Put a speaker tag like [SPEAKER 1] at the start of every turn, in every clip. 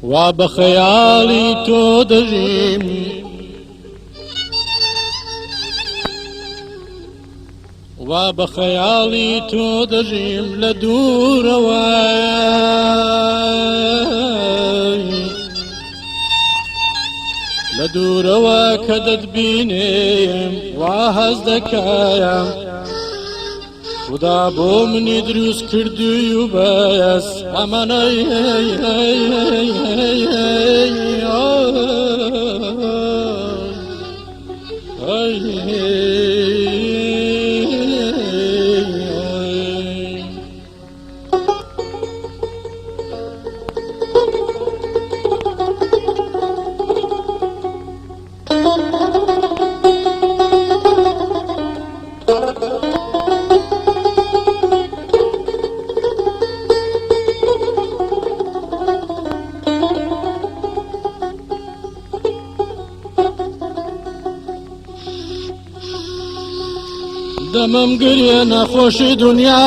[SPEAKER 1] وبخيالي تدجيم وبخيالي تدجيم لدور واي لدور وكدد بينيم وهز دكايم خدا بو منی دروست کردوی و بس امان ای ای ای ای ای دمم گریه نخوشی دنیا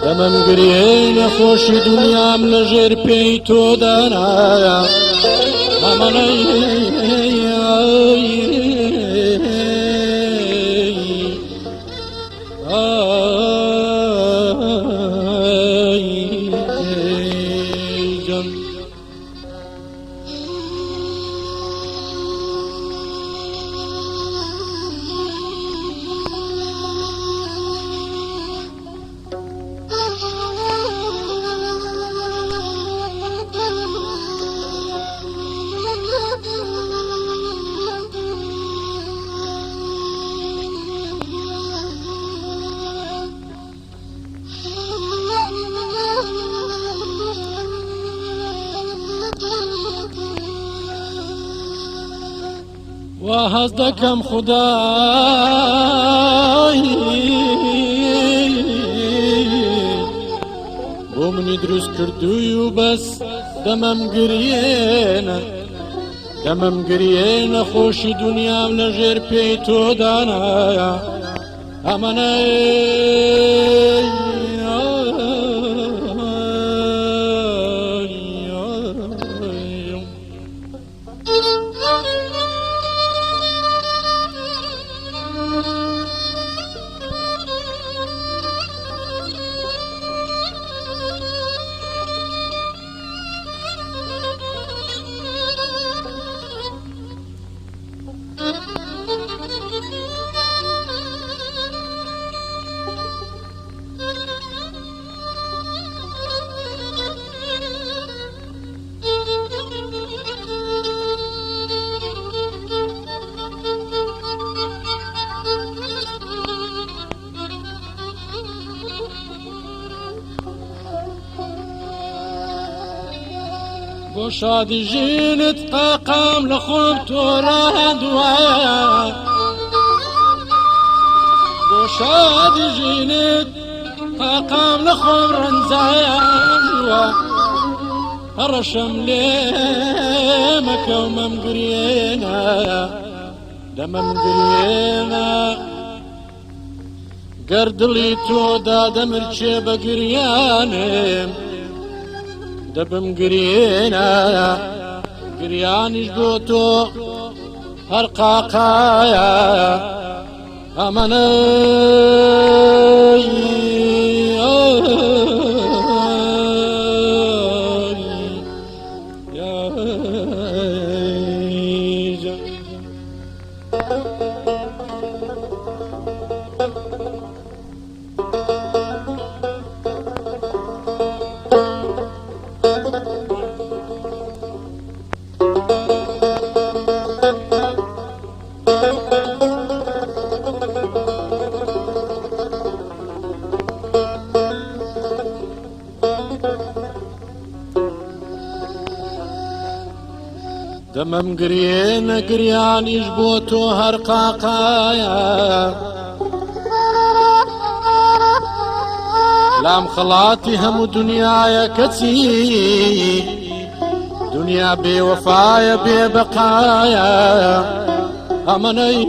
[SPEAKER 1] دمم گریه نخوشی دنیام لجر پی تو دانا امان وهز دكم خداي بو مني دروس كردوي وبس دمم قرينا خوشي دنيا لجر بيتو دانا اماني وشادي جينت قاقام لخوب توراد ويا وشادي جينت قاقام لخوب رنزايا هرشم ليمك ومم قرينا دمم قرينا قردلي تودا دمرشي بقريانم دبم قريانش بوتو هرقاقايا اماني دەمەم گرێنە گریانیش بۆ تۆ هەر قاقایە لام خەڵاتی هەموو دنیایە کەچی دنیا بێوەفایە بێبەقایە ئەمەنەی